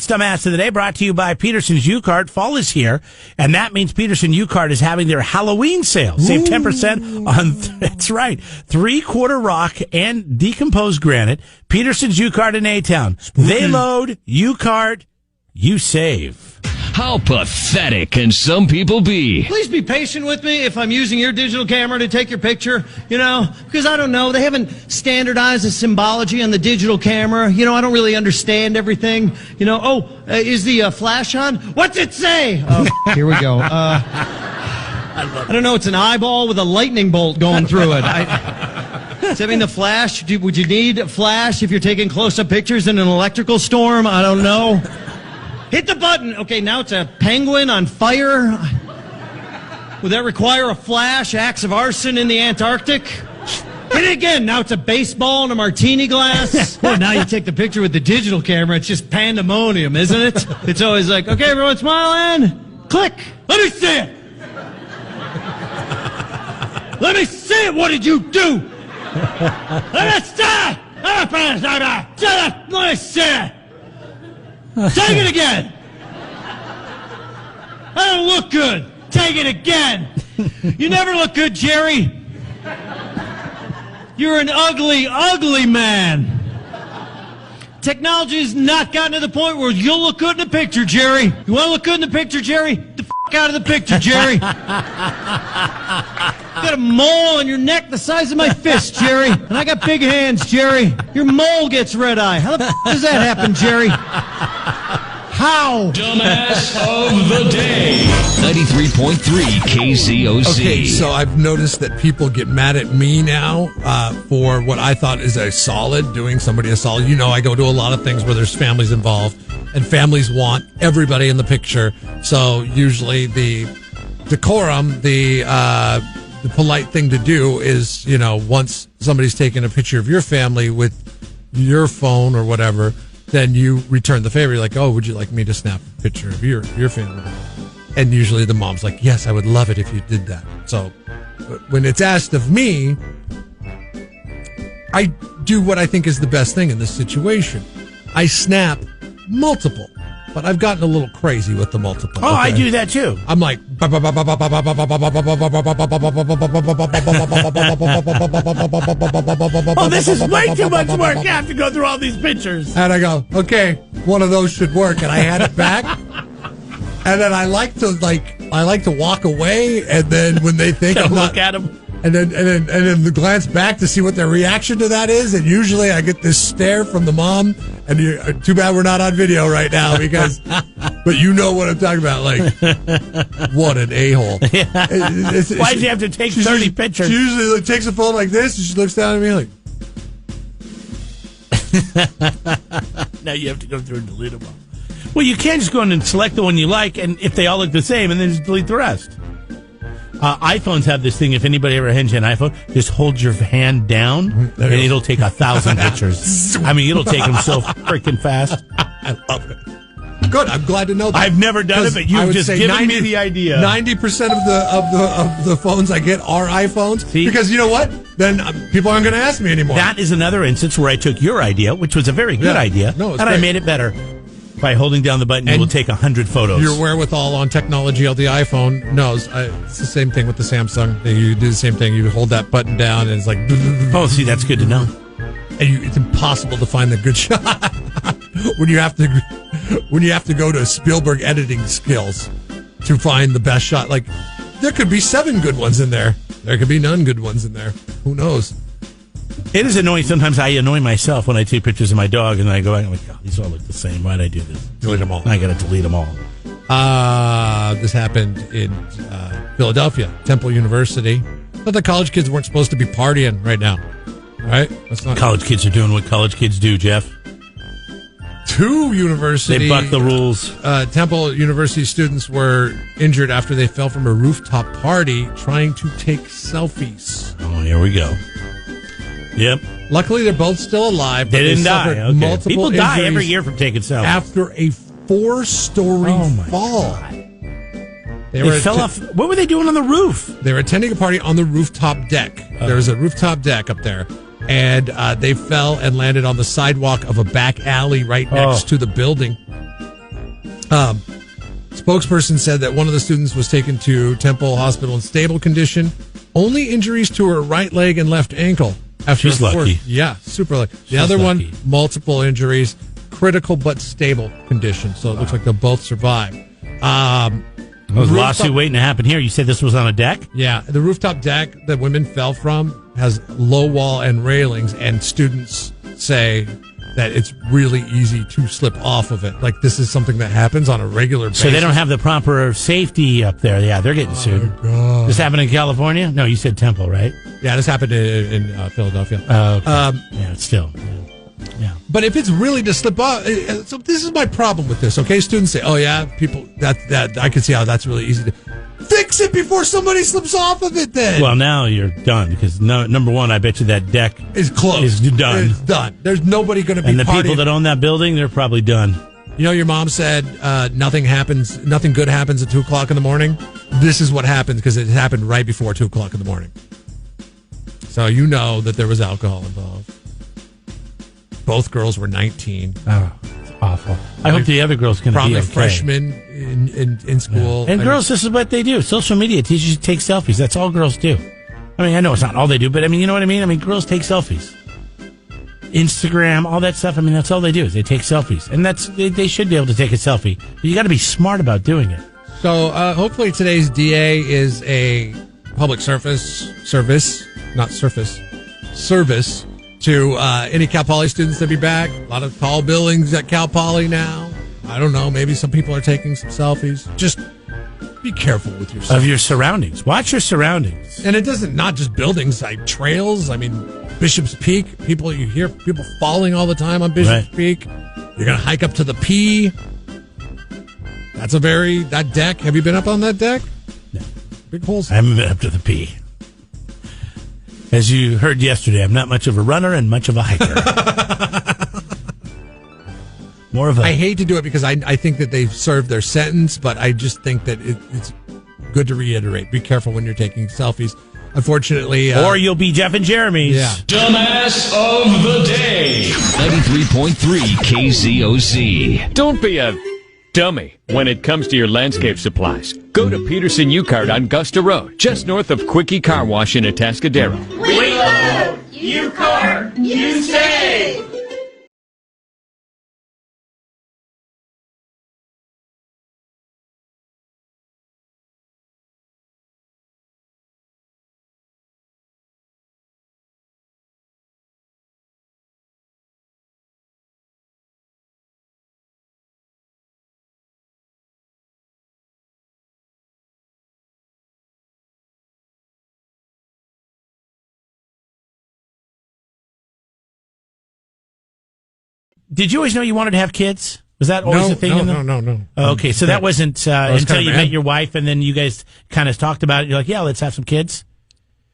Dumbass of the Day brought to you by Peterson's U-Cart. Fall is here, and that means Peterson U-Cart is having their Halloween sale. Save 10% on, that's right, 3-quarter rock and decomposed granite. Peterson's U-Cart in A-Town. They load, U-Cart, you save. How pathetic can some people be? Please be patient with me if I'm using your digital camera to take your picture, because I don't know. They haven't standardized the symbology on the digital camera. I don't really understand everything. Is the flash on? What's it say? Oh, here we go. I don't know. It's an eyeball with a lightning bolt going through it. Does that mean the flash? Would you need a flash if you're taking close-up pictures in an electrical storm? I don't know. Hit the button. Okay, now it's a penguin on fire. Would that require a flash? Acts of arson in the Antarctic? Hit it again. Now it's a baseball in a martini glass. Well, now you take the picture with the digital camera. It's just pandemonium, isn't it? It's always like, okay, everyone smile and click. Let me see it. Let me see it. What did you do? Let me see it. Let me see it. Take it again. I don't look good. Take it again. You never look good, Jerry. You're an ugly, ugly man. Technology has not gotten to the point where you'll look good in the picture, Jerry. You want to look good in the picture, Jerry? Get the f*** out of the picture, Jerry. You got a mole on your neck the size of my fist, Jerry. And I got big hands, Jerry. Your mole gets red eye. How the f*** does that happen, Jerry? How? Dumbass of the Day. 93.3 KZOC. Okay, so I've noticed that people get mad at me now for what I thought is doing somebody a solid. I go to a lot of things where there's families involved, and families want everybody in the picture. So usually the decorum, the polite thing to do is, once somebody's taken a picture of your family with your phone or whatever, then you return the favor. You're like, oh, would you like me to snap a picture of your family? And usually the mom's like, yes, I would love it if you did that. So when it's asked of me, I do what I think is the best thing in this situation. I snap multiple, but I've gotten a little crazy with the multiple. Oh, okay? I do that too. I'm like, oh, this is way too much work. I have to go through all these pictures. And I go, okay, one of those should work. And I hand it back. And then I like to walk away. And then when they think I'm look at them. And then glance back to see what their reaction to that is. And usually I get this stare from the mom. And too bad we're not on video right now but you know what I'm talking about. Like, what an a-hole. Yeah. Why'd you have to take 30 pictures? She usually takes a phone like this and she looks down at me like. Now you have to go through and delete them all. Well, you can't just go in and select the one you like, and if they all look the same, and then just delete the rest. iPhones have this thing. If anybody ever hands you an iPhone, just hold your hand down, and it'll take 1,000 pictures. I mean, it'll take them so freaking fast. I love it. Good. I'm glad to know that. I've never done it, but you've just given me the idea. 90% of the phones I get are iPhones. See? Because you know what? Then people aren't going to ask me anymore. That is another instance where I took your idea, which was a very good idea, and great. I made it better. By holding down the button, you will take 100 photos. Your wherewithal on technology of the iPhone knows. It's the same thing with the Samsung. You do the same thing. You hold that button down, and it's like... Oh, see, that's good to know. And it's impossible to find the good shot when you have to go to Spielberg editing skills to find the best shot. Like, there could be 7 good ones in there. There could be none good ones in there. Who knows? It is annoying. Sometimes I annoy myself when I take pictures of my dog, and I go back and I'm like, oh, these all look the same. Why did I do this? Delete them all. I got to delete them all. This happened in Philadelphia, Temple University. But the college kids weren't supposed to be partying right now. Right? That's not college kids are doing what college kids do, Jeff. 2 university... They buck the rules. Temple University students were injured after they fell from a rooftop party trying to take selfies. Oh, here we go. Yep. Luckily, they're both still alive. They didn't die. Okay. People die injuries every year from taking selfies. After a 4-story fall. God. They fell off. What were they doing on the roof? They were attending a party on the rooftop deck. There was a rooftop deck up there. And they fell and landed on the sidewalk of a back alley right next to the building. Spokesperson said that one of the students was taken to Temple Hospital in stable condition. Only injuries to her right leg and left ankle. After She's lucky. Yeah, super lucky. The She's other lucky. one, multiple injuries, critical but stable condition. So it looks like they'll both survive. There's a lawsuit waiting to happen here. You said this was on a deck? Yeah, the rooftop deck that women fell from has low wall and railings, and students say that it's really easy to slip off of it. Like, this is something that happens on a regular basis. So they don't have the proper safety up there. Yeah, they're getting sued. God. This happened in California? No, you said Temple, right? Yeah, this happened in Philadelphia. Okay. Yeah, still. Yeah. But if it's really to slip off, so this is my problem with this. Okay, students say, "Oh yeah, people that I can see how that's really easy to fix it before somebody slips off of it." Then, Well, now you're done because number one, I bet you that deck it's closed. is done. It's done. There's nobody going to be. And the partying. people that own that building, they're probably done. You know, your mom said nothing good happens at 2:00 in the morning. This is what happens because it happened right before 2:00 in the morning. So you know that there was alcohol involved. Both girls were 19. Oh, it's awful. I hope the other girl's going to be Probably okay. freshmen in school. And girls, this is what they do. Social media teaches you to take selfies. That's all girls do. I mean, I know it's not all they do, but I mean, you know what I mean? I mean, girls take selfies. Instagram, all that stuff. I mean, that's all they do is they take selfies. And they should be able to take a selfie. But you got to be smart about doing it. So hopefully today's DA is a public service to any Cal Poly students that be back. A lot of tall buildings at Cal Poly now. I don't know. Maybe some people are taking some selfies. Just be careful with yourself. Of your surroundings. Watch your surroundings. And it doesn't, not just buildings, like trails. I mean, Bishop's Peak. You hear people falling all the time on Bishop's Peak. You're going to hike up to the P. That deck. Have you been up on that deck? No. Big holes. I haven't been up to the P. As you heard yesterday, I'm not much of a runner and much of a hiker. More of a... I hate to do it because I think that they've served their sentence, but I just think that it's good to reiterate. Be careful when you're taking selfies. Unfortunately... or you'll be Jeff and Jeremy's. Yeah. Dumbass of the day. 93.3 KZOZ. Don't be a dummy when it comes to your landscape supplies. Go to Peterson U-Cart on Gusta Road, just north of Quickie Car Wash in Atascadero. We love U-Cart. You save. Did you always know you wanted to have kids? Was that always a thing? No. Oh, okay, so that wasn't until you mad. met your wife, and then you guys kind of talked about it. You're like, yeah, let's have some kids.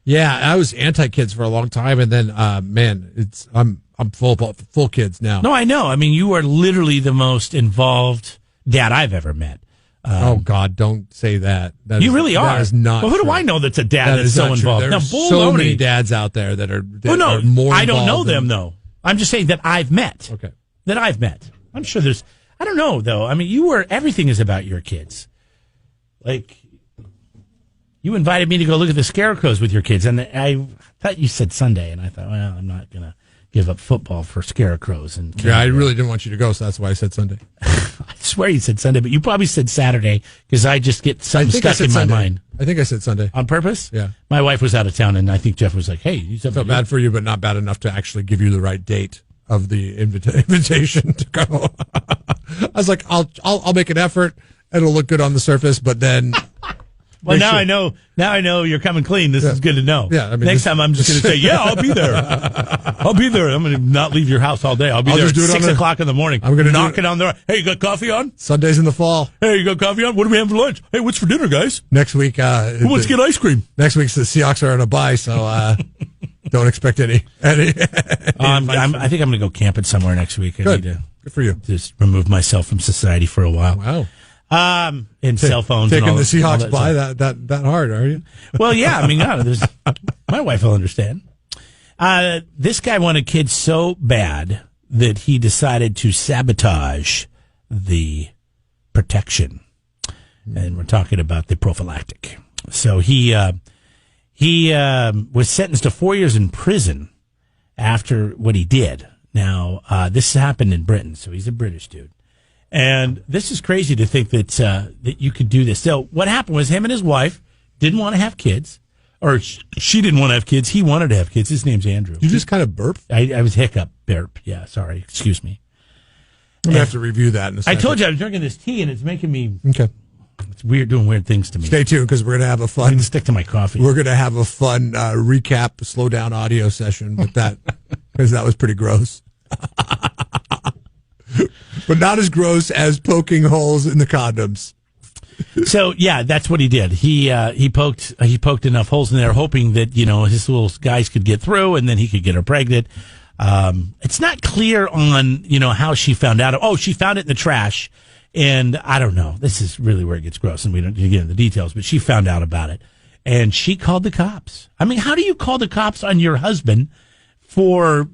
Yeah, I was anti-kids for a long time, and then, I'm full kids now. No, I know. I mean, you are literally the most involved dad I've ever met. Oh, God, don't say that. You really are. That is not Well, who true. do I know that's a dad That that's is so not true. involved? There No, are so baloney. many dads out there that are, Oh, are more I don't know involved them, than- though. I'm just saying that I've met. Okay. That I've met. I'm sure there's... I don't know, though. I mean, everything is about your kids. Like, you invited me to go look at the scarecrows with your kids, and I thought you said Sunday, and I thought, well, I'm not going to give up football for scarecrows. And Yeah, I really didn't want you to go, so that's why I said Sunday. I swear you said Sunday, but you probably said Saturday, because I just get something stuck in my mind. I think I said Sunday. On purpose? Yeah. My wife was out of town, and I think Jeff was like, hey, you said I felt bad for you, but not bad enough to actually give you the right date of the invitation to go. I was like, I'll make an effort. It'll look good on the surface, but then. Well, now I know. Now I know you're coming clean. This is good to know. Yeah, I mean, next time I'm just going to say, yeah, I'll be there. I'll be there. I'm going to not leave your house all day. I'll be there at 6 o'clock in the morning. I'm going to knock it on the door. Hey, you got coffee on? Sundays in the fall. Hey, you got coffee on? What do we have for lunch? Hey, what's for dinner, guys? Next week. Who wants to get ice cream? Next week's the Seahawks are on a bye, so don't expect any. I think I'm going to go camping somewhere next week. I Good. need to Good for you. just remove myself from society for a while. Wow. And cell phones. Taking and all the all Seahawks that by stuff. that hard, are you? Well, yeah. I mean, my wife will understand. This guy wanted kids so bad that he decided to sabotage the protection. And we're talking about the prophylactic. So he was sentenced to 4 years in prison after what he did. Now, this happened in Britain, so he's a British dude. And this is crazy to think that that you could do this. So what happened was him and his wife didn't want to have kids. Or she didn't want to have kids. He wanted to have kids. His name's Andrew. You just kind of burped? I was burp. Yeah, sorry. Excuse me. I'm going to have to review that in a second. I told you I was drinking this tea, and it's making me... Okay. It's weird, doing weird things to me. Stay tuned, because we're going to have a I fun... can stick to my coffee. We're going to have a fun recap, slow down audio session with that, because that was pretty gross. But not as gross as poking holes in the condoms. So yeah, that's what he did. He poked enough holes in there, hoping that his little guys could get through, and then he could get her pregnant. It's not clear on how she found out. Oh, she found it in the trash, and I don't know. This is really where it gets gross, and we don't get into the details. But she found out about it, and she called the cops. I mean, how do you call the cops on your husband for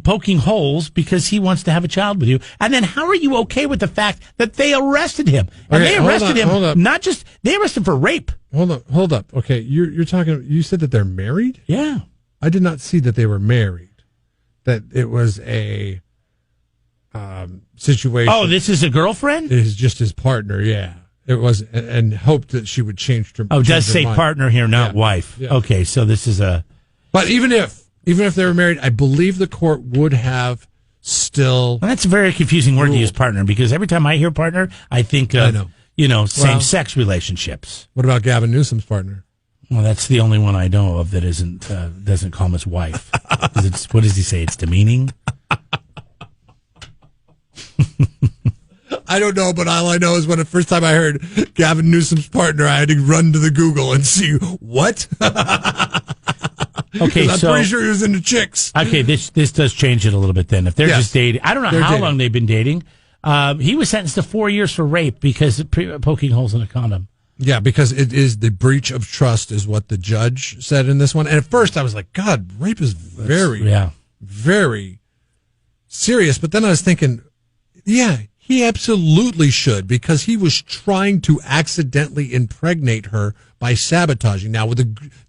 poking holes because he wants to have a child with you? And then how are you okay with the fact that they arrested him? And okay, they arrested him, hold up. not just, they arrested him for rape. Hold up. Okay, you're talking, you said that they're married? Yeah. I did not see that they were married. That it was a situation. Oh, this is a girlfriend? It is just his partner, yeah. It was, and hoped that she would change her. Oh, it does say mind. partner here, not wife. Yeah. Okay, so this is a... But even if they were married, I believe the court would have still... Well, that's a very confusing word to use, partner, because every time I hear partner, I think of, same-sex relationships. What about Gavin Newsom's partner? Well, that's the only one I know of that doesn't call him his wife. What does he say? It's demeaning? I don't know, but all I know is when the first time I heard Gavin Newsom's partner, I had to run to the Google and see what. Okay, I'm pretty sure he was into chicks. Okay, this does change it a little bit then. If they're just dating, I don't know how long they've been dating. He was sentenced to 4 years for rape because of poking holes in a condom. Yeah, because it is the breach of trust is what the judge said in this one. And at first I was like, God, rape is very serious. But then I was thinking, yeah, he absolutely should, because he was trying to accidentally impregnate her by sabotaging. Now, with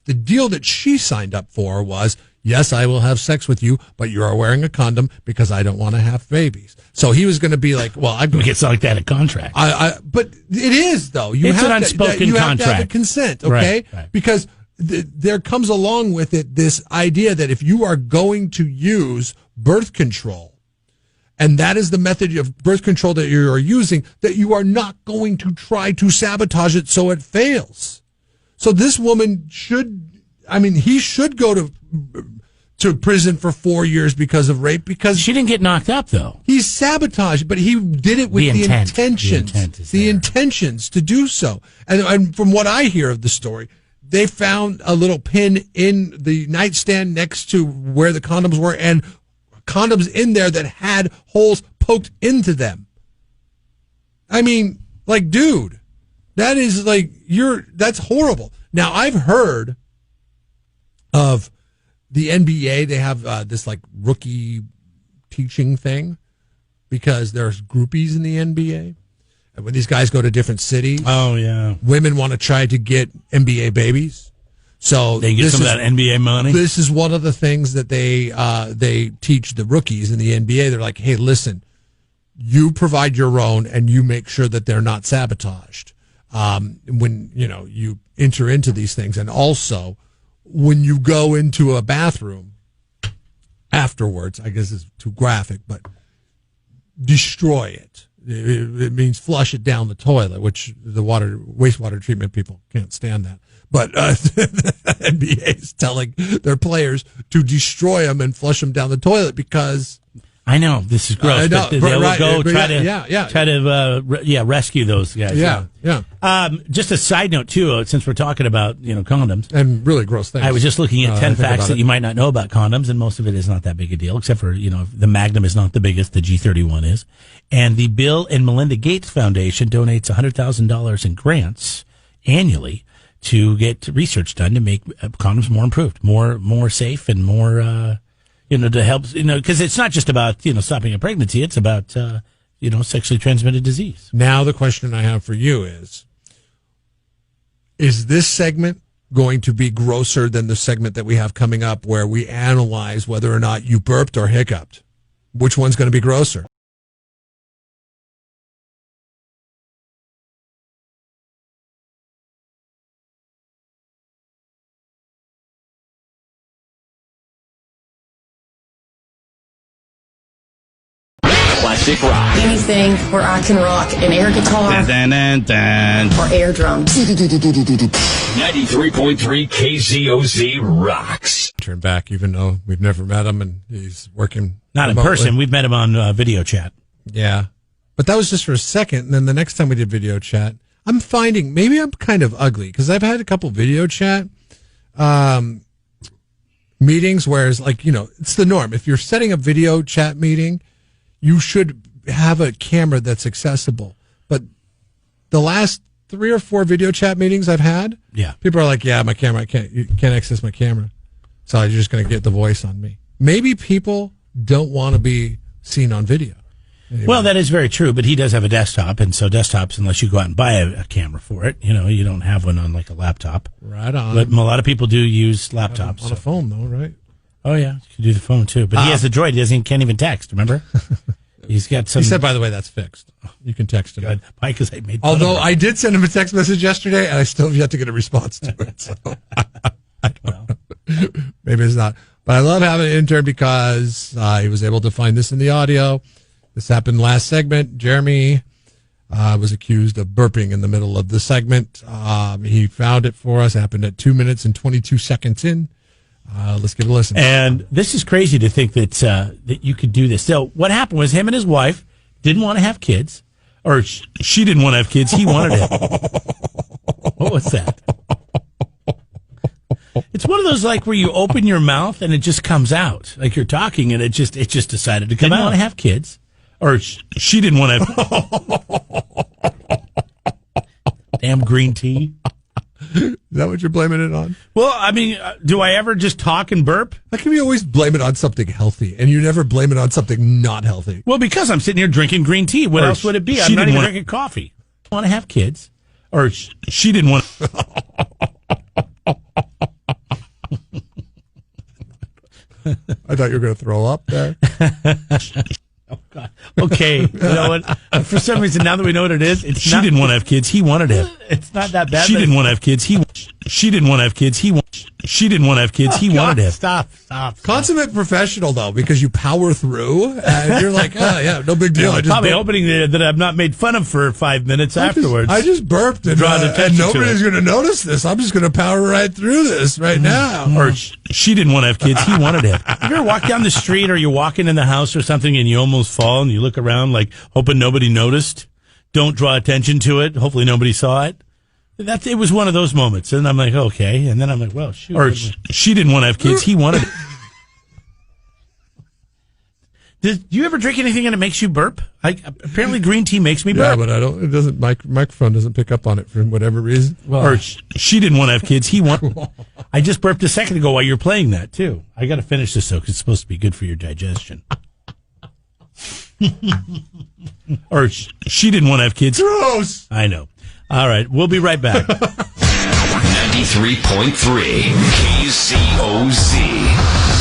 the deal that she signed up for was, yes, I will have sex with you, but you are wearing a condom because I don't want to have babies. So he was going to be like, well, I'm going to... It's like that a contract. But it is, though. It's an unspoken you contract. have to have a consent, okay? Right. Because there comes along with it this idea that if you are going to use birth control, and that is the method of birth control that you are using, that you are not going to try to sabotage it so it fails. So this woman he should go to prison for 4 years because of rape, because she didn't get knocked up, though. He sabotaged, but he did it with the intentions to do so. And from what I hear of the story, they found a little pin in the nightstand next to where the condoms were, and condoms in there that had holes poked into them. I mean, like, dude, that is that's horrible. Now, I've heard of the NBA. They have this rookie teaching thing, because there's groupies in the NBA. And when these guys go to different cities, women want to try to get NBA babies. So they get some of that NBA money. This is one of the things that they teach the rookies in the NBA. They're like, hey, listen, you provide your own, and you make sure that they're not sabotaged when you enter into these things. And also, when you go into a bathroom afterwards, I guess it's too graphic, but destroy it. It means flush it down the toilet, which the wastewater treatment people can't stand that. But the NBA is telling their players to destroy them and flush them down the toilet, because... I know, this is gross, but they will go try to rescue those guys. Yeah. Just a side note, too, since we're talking about condoms. And really gross things. I was just looking at 10 facts that you might not know about condoms, and most of it is not that big a deal, except for, the Magnum is not the biggest, the G31 is. And the Bill and Melinda Gates Foundation donates $100,000 in grants annually to get research done to make condoms more improved, more safe, and more, to help, because it's not just about, stopping a pregnancy. It's about, sexually transmitted disease. Now the question I have for you is this segment going to be grosser than the segment that we have coming up where we analyze whether or not you burped or hiccuped? Which one's going to be grosser? Classic rock. Anything where I can rock an air guitar or air drums. 93.3 KZOZ rocks. Turn back, even though we've never met him and he's working. Not in person. We've met him on video chat. Yeah. But that was just for a second. And then the next time we did video chat, I'm finding maybe I'm kind of ugly because I've had a couple video chat meetings where it's like, it's the norm. If you're setting a video chat meeting, you should have a camera that's accessible. But the last 3 or 4 video chat meetings I've had, people are like, my camera, you can't access my camera. So you're just going to get the voice on me. Maybe people don't want to be seen on video. Anyway. Well, that is very true, but he does have a desktop, and so desktops, unless you go out and buy a camera for it, you don't have one on like a laptop. Right on. But a lot of people do use laptops. On a phone, though, right? Oh, yeah. You can do the phone, too. But he has a Droid. He can't even text, remember? He's got some... He said, by the way, that's fixed. You can text him. Why? Because I made Although I did send him a text message yesterday, and I still have yet to get a response to it. So. I don't know. Maybe it's not. But I love having an intern because he was able to find this in the audio. This happened last segment. Jeremy was accused of burping in the middle of the segment. He found it for us. It happened at 2 minutes and 22 seconds in. Let's give it a listen. And this is crazy to think that that you could do this. So what happened was him and his wife didn't want to have kids, or she didn't want to have kids. He wanted it. What was that? It's one of those like where you open your mouth and it just comes out, like you're talking and it just decided to come out. Didn't want to have kids, or she didn't want to have. Damn green tea. Is that what you're blaming it on? Well, I mean, do I ever just talk and burp? How come you always blame it on something healthy and you never blame it on something not healthy? Well, because I'm sitting here drinking green tea. What else would it be? I'm not even drinking coffee. I want to have kids, or she didn't want. I thought you were going to throw up there. Oh, God. Okay. You know what? For some reason, now that we know what it is, she didn't want to have kids. He wanted it. It's not that bad. She didn't want to have kids. She didn't want to have kids. She didn't want to have kids. He wanted it. Stop. Consummate professional, though, because you power through and you're like, no big deal. Probably hoping that I'm not made fun of for 5 minutes afterwards. I just burped and nobody's going to notice this. I'm just going to power right through this right now. Or she didn't want to have kids. He wanted it. You ever walk down the street or you're walking in the house or something and you almost fall and you look around like hoping nobody noticed? Don't draw attention to it. Hopefully nobody saw it. It was one of those moments. And I'm like, okay. And then I'm like, well, shoot. Or she didn't want to have kids. He wanted it. Do you ever drink anything and it makes you burp? Apparently green tea makes me burp. Yeah, but I don't. It doesn't. My microphone doesn't pick up on it for whatever reason. Well, or she didn't want to have kids. I just burped a second ago while you were playing that too. I got to finish this though because it's supposed to be good for your digestion. Or she didn't want to have kids. Gross. I know. All right, we'll be right back. 93.3 KZOZ.